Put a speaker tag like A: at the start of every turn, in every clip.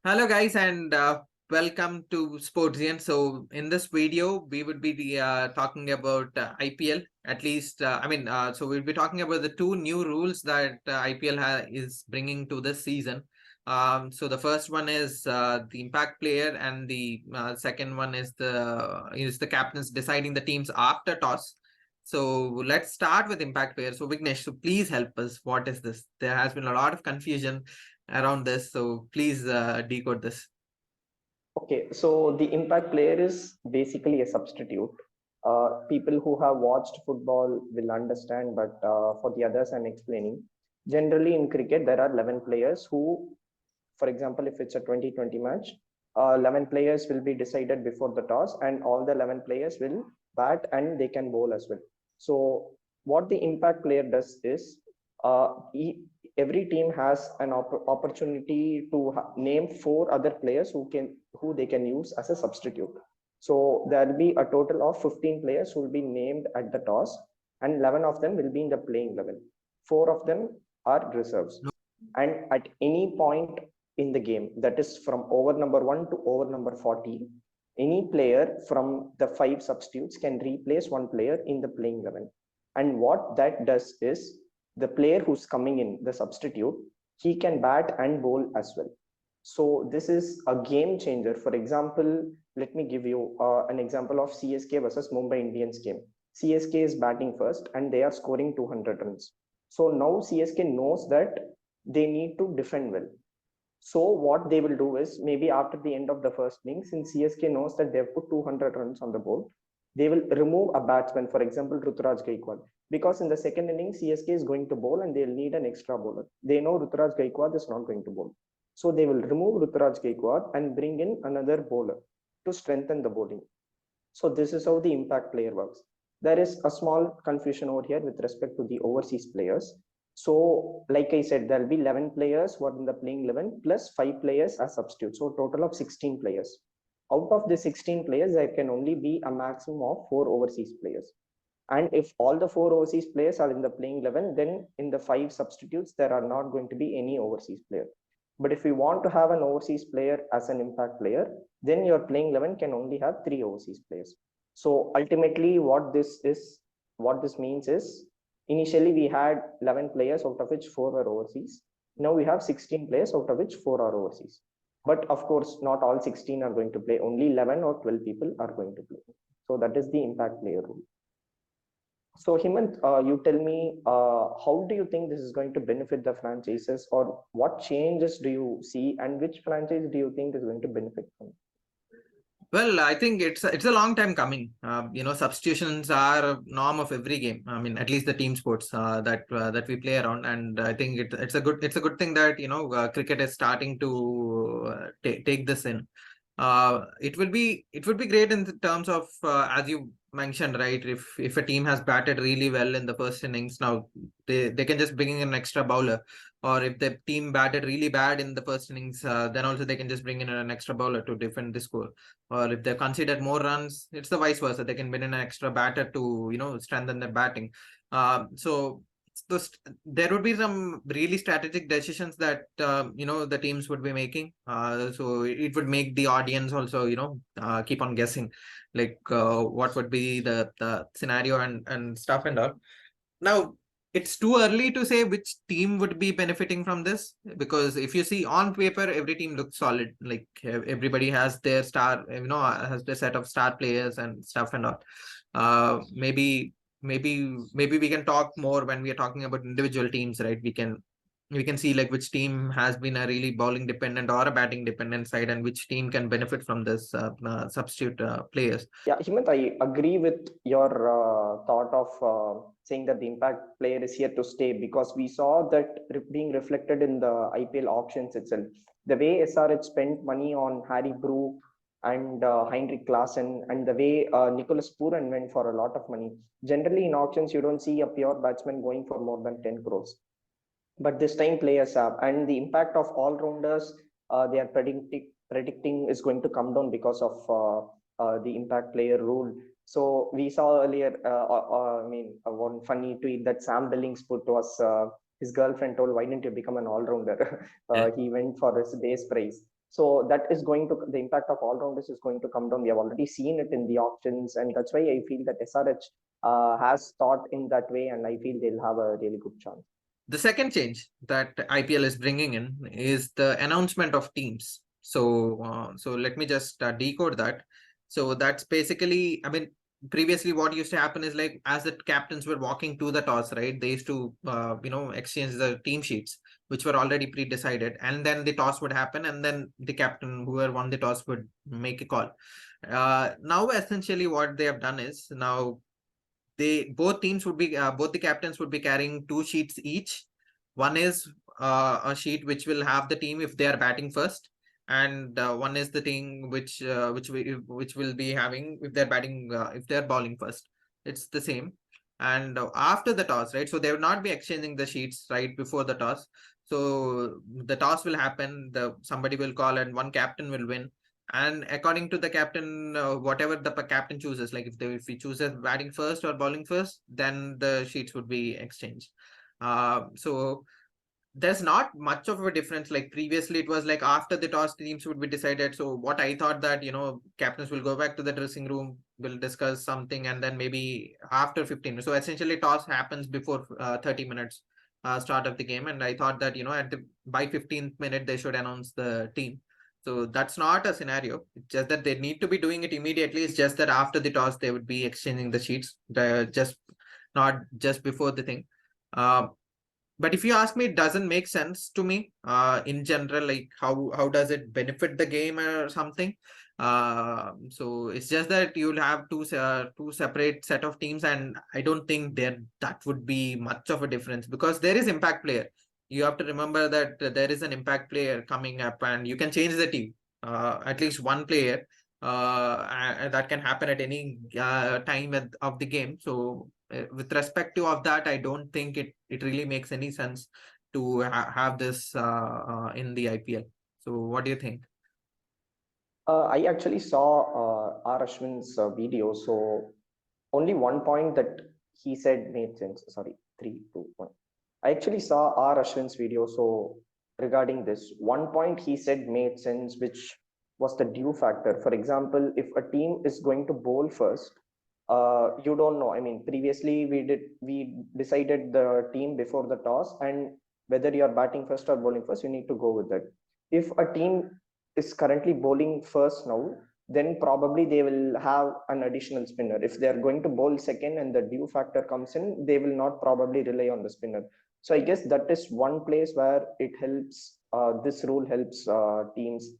A: Hello guys and welcome to Sportzian. So in this video we would be talking about IPL. At least so we'll be talking about the two new rules that IPL is bringing to this season. So the first one is the impact player, and the second one is the captains deciding the teams after toss. So let's start with impact player. So Vignesh, so please help us. What is this? There has been a lot of confusion around this, so please decode this.
B: Okay, so the impact player is basically a substitute. People who have watched football will understand, but for the others, I'm explaining. Generally, in cricket, there are 11 players who, for example, if it's a 2020 match, 11 players will be decided before the toss, and all the 11 players will bat and they can bowl as well. So, what the impact player does is every team has an opportunity to name four other players who they can use as a substitute. So there will be a total of 15 players who will be named at the toss, and 11 of them will be in the playing level. Four of them are reserves. And at any point in the game, that is from over number 1 to over number 40, any player from the five substitutes can replace one player in the playing 11. And what that does is the player who's coming in, the substitute, he can bat and bowl as well. So this is a game changer. For example, let me give you an example of CSK versus Mumbai Indians game. CSK is batting first and they are scoring 200 runs. So now CSK knows that they need to defend well. So what they will do is, maybe after the end of the first inning, since CSK knows that they've put 200 runs on the board, they will remove a batsman, for example, Ruturaj Gaikwad. Because in the second inning, CSK is going to bowl and they'll need an extra bowler. They know Ruturaj Gaikwad is not going to bowl. So they will remove Ruturaj Gaikwad and bring in another bowler to strengthen the bowling. So this is how the impact player works. There is a small confusion over here with respect to the overseas players. So, like I said, there will be 11 players who are in the playing 11 plus 5 players as substitutes. So, total of 16 players. Out of the 16 players, there can only be a maximum of 4 overseas players. And if all the 4 overseas players are in the playing 11, then in the 5 substitutes, there are not going to be any overseas player. But if you want to have an overseas player as an impact player, then your playing 11 can only have 3 overseas players. So ultimately, what this means is, initially we had 11 players, out of which 4 were overseas. Now we have 16 players, out of which 4 are overseas. But of course, not all 16 are going to play. Only 11 or 12 people are going to play. So that is the impact player rule. So Hemant, you tell me, how do you think this is going to benefit the franchises, or what changes do you see, and which franchise do you think is going to benefit from?
A: Well, I think it's a long time coming. Substitutions are a norm of every game. I mean, at least the team sports that we play around, and I think it's a good thing that cricket is starting to take this in. It would be great in terms of as you mentioned, right? If a team has batted really well in the first innings, now they can just bring in an extra bowler, or if the team batted really bad in the first innings, then also they can just bring in an extra bowler to defend the score. Or if they considered more runs, it's the vice versa. They can bring in an extra batter to strengthen their batting. So there would be some really strategic decisions that the teams would be making. So it would make the audience also keep on guessing, like what would be the scenario and stuff and all. Now it's too early to say which team would be benefiting from this, because if you see on paper, every team looks solid. Like everybody has their has their set of star players and stuff and all. Maybe we can talk more when we are talking about individual teams, right? We can see like which team has been a really bowling dependent or a batting dependent side, and which team can benefit from this substitute players.
B: Yeah, Hemant, I agree with your thought of saying that the impact player is here to stay, because we saw that being reflected in the IPL auctions itself. The way SRH spent money on Harry Brook and Heinrich Klaasen, and the way Nicholas Puran went for a lot of money. Generally, in auctions, you don't see a pure batsman going for more than 10 crores. But this time players have, and the impact of all rounders they are predicting is going to come down because of the impact player rule. So we saw earlier, one funny tweet that Sam Billings put was his girlfriend told, "Why didn't you become an all rounder?" He went for his base price. So that is going to, the impact of all rounders is going to come down. We have already seen it in the auctions, and that's why I feel that SRH has thought in that way, and I feel they'll have a really good chance.
A: The second change that IPL is bringing in is the announcement of teams. So let me just decode that. So that's basically, I mean, previously what used to happen is like as the captains were walking to the toss, right? They used to, exchange the team sheets, which were already pre-decided, and then the toss would happen, and then the captain, whoever won the toss, would make a call. Now, essentially, what they have done is now they both teams would be both the captains would be carrying two sheets each. One is a sheet which will have the team if they are batting first, and one is the thing which will be having if they're batting if they're bowling first. It's the same. And after the toss, right? So they will not be exchanging the sheets right before the toss. So the toss will happen. The somebody will call, and one captain will win, and according to the captain, whatever the captain chooses, like if he chooses batting first or bowling first, then the sheets would be exchanged. So there's not much of a difference. Like previously it was like after the toss teams would be decided. So what I thought that, captains will go back to the dressing room, will discuss something, and then maybe after 15, so essentially toss happens before 30 minutes start of the game. And I thought that, by 15th minute they should announce the team. So that's not a scenario. It's just that they need to be doing it immediately. It's just that after the toss they would be exchanging the sheets, just not just before the thing. But if you ask me, it doesn't make sense to me in general. Like how does it benefit the game or something? So it's just that you'll have two separate set of teams, and I don't think that would be much of a difference, because there is impact player. You have to remember that there is an impact player coming up, and you can change the team, at least one player. And that can happen at any time of the game. So with respect to of that, I don't think it really makes any sense to have this in the IPL. So what do you think?
B: I actually saw R. Ashwin's video. So only one point that he said made sense. Sorry, 3, 2, 1. I actually saw R. Ashwin's video. So regarding this, one point he said made sense, which was the due factor. For example, if a team is going to bowl first, you don't know. I mean, previously we decided the team before the toss, and whether you are batting first or bowling first, you need to go with it. If a team is currently bowling first now, then probably they will have an additional spinner. If they are going to bowl second and the due factor comes in, they will not probably rely on the spinner. So I guess that is one place where it helps. This rule helps teams,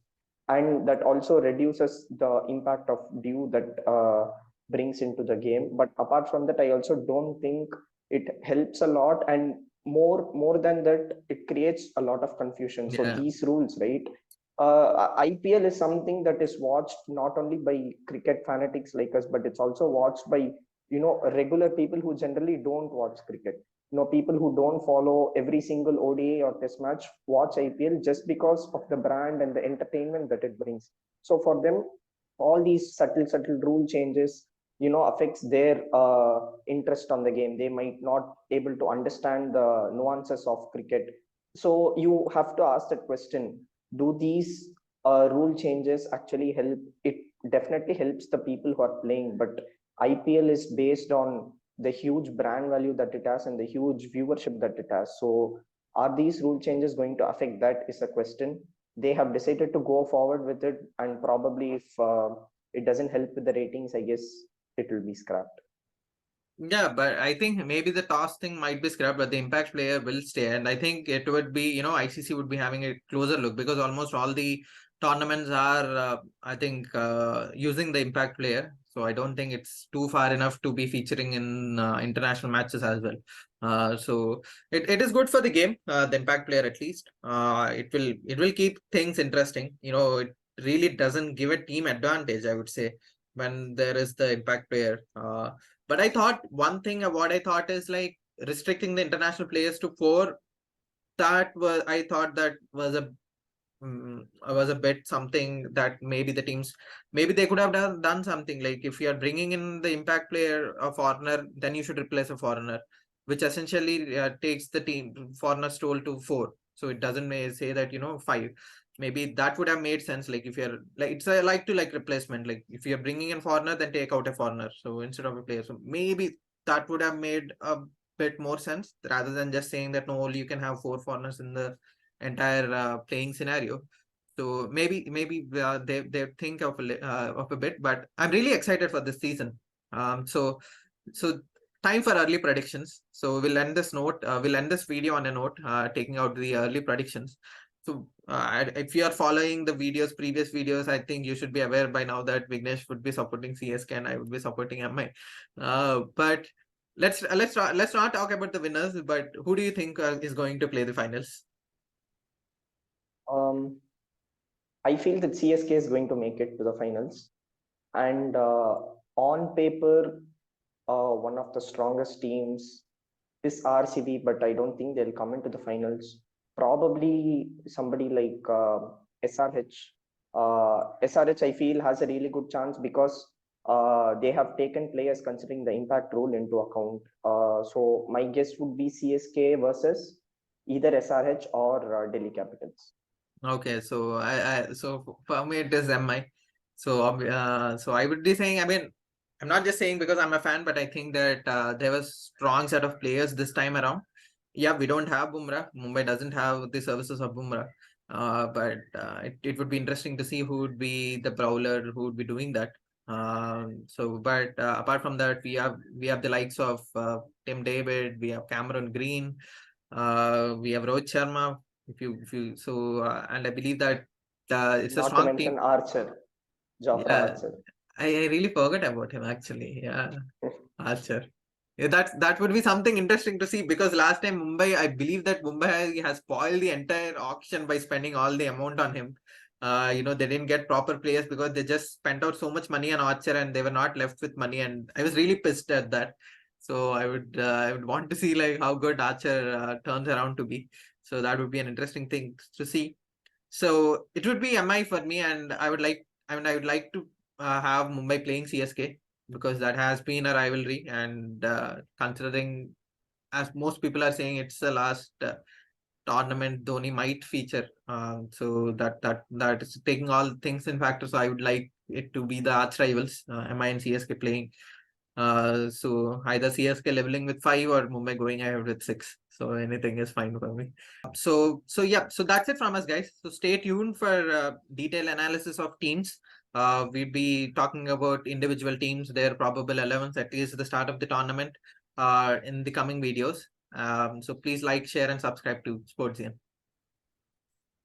B: and that also reduces the impact of due that brings into the game. But apart from that, I also don't think it helps a lot, and more than that, it creates a lot of confusion. So
A: Yeah.
B: these rules, right? IPL is something that is watched not only by cricket fanatics like us, but it's also watched by regular people who generally don't watch cricket. People who don't follow every single ODI or test match watch IPL just because of the brand and the entertainment that it brings. So for them, all these subtle rule changes, affects their interest on the game. They might not able to understand the nuances of cricket. So you have to ask that question: do these rule changes actually help? It definitely helps the people who are playing, but IPL is based on the huge brand value that it has and the huge viewership that it has. So are these rule changes going to affect that is a question. They have decided to go forward with it, and probably if it doesn't help with the ratings, I guess it will be scrapped.
A: Yeah, but I think maybe the toss thing might be scrapped, but the impact player will stay. And I think it would be, ICC would be having a closer look, because almost all the tournaments are, I think, using the impact player. So I don't think it's too far enough to be featuring in international matches as well. So it is good for the game, the impact player at least. It will keep things interesting. It really doesn't give a team advantage, I would say, when there is the impact player. But I thought one thing, what I thought is like restricting the international players to four. I thought that was a bit something that maybe the teams, maybe they could have done something like, if you are bringing in the impact player, a foreigner, then you should replace a foreigner, which essentially takes the team foreigner's toll to four. So it doesn't say that, 5. Maybe that would have made sense. Like if you're like, it's a like to like replacement. Like if you're bringing in foreigner, then take out a foreigner. So instead of a player, so maybe that would have made a bit more sense rather than just saying that no, only you can have 4 foreigners in the entire playing scenario. So maybe they think of a bit, but I'm really excited for this season. So time for early predictions. So we'll end this note. We'll end this video on a note, taking out the early predictions. So if you are following the previous videos, I think you should be aware by now that Vignesh would be supporting CSK and I would be supporting MI. But let's not talk about the winners. But who do you think is going to play the finals?
B: I feel that CSK is going to make it to the finals, and on paper, one of the strongest teams is RCB, but I don't think they'll come into the finals. Probably somebody like SRH. SRH, I feel, has a really good chance because they have taken players considering the impact rule into account. So my guess would be CSK versus either SRH or Delhi Capitals.
A: Okay, so so for me it is MI. So I would be saying, I mean, I'm not just saying because I'm a fan, but I think that there was strong set of players this time around. Yeah, we don't have Bumrah. Mumbai doesn't have the services of Bumrah. But it would be interesting to see who would be the bowler who would be doing that. But apart from that, we have the likes of Tim David, we have Cameron Green, we have Rohit Sharma. If you so and I believe that it's a
B: Not to
A: strong team.
B: mention Archer, Jofra
A: Yeah,
B: Archer.
A: I really forgot about him actually. Yeah, Archer. Yeah, that would be something interesting to see because last time Mumbai, I believe that Mumbai has spoiled the entire auction by spending all the amount on him. They didn't get proper players because they just spent out so much money on Archer and they were not left with money, and I was really pissed at that. So I would want to see like how good Archer turns around to be. So that would be an interesting thing to see. So it would be MI for me, and I would like to have Mumbai playing CSK because that has been a rivalry, and considering as most people are saying it's the last tournament Dhoni might feature. So that is taking all things in factor. So I would like it to be the arch rivals, MI and CSK playing. So either CSK leveling with 5 or Mumbai going ahead with 6. So anything is fine for me. So that's it from us, guys. So stay tuned for detailed analysis of teams. We'll be talking about individual teams, their probable 11s at least at the start of the tournament in the coming videos. So please like, share, and subscribe to Sportzian.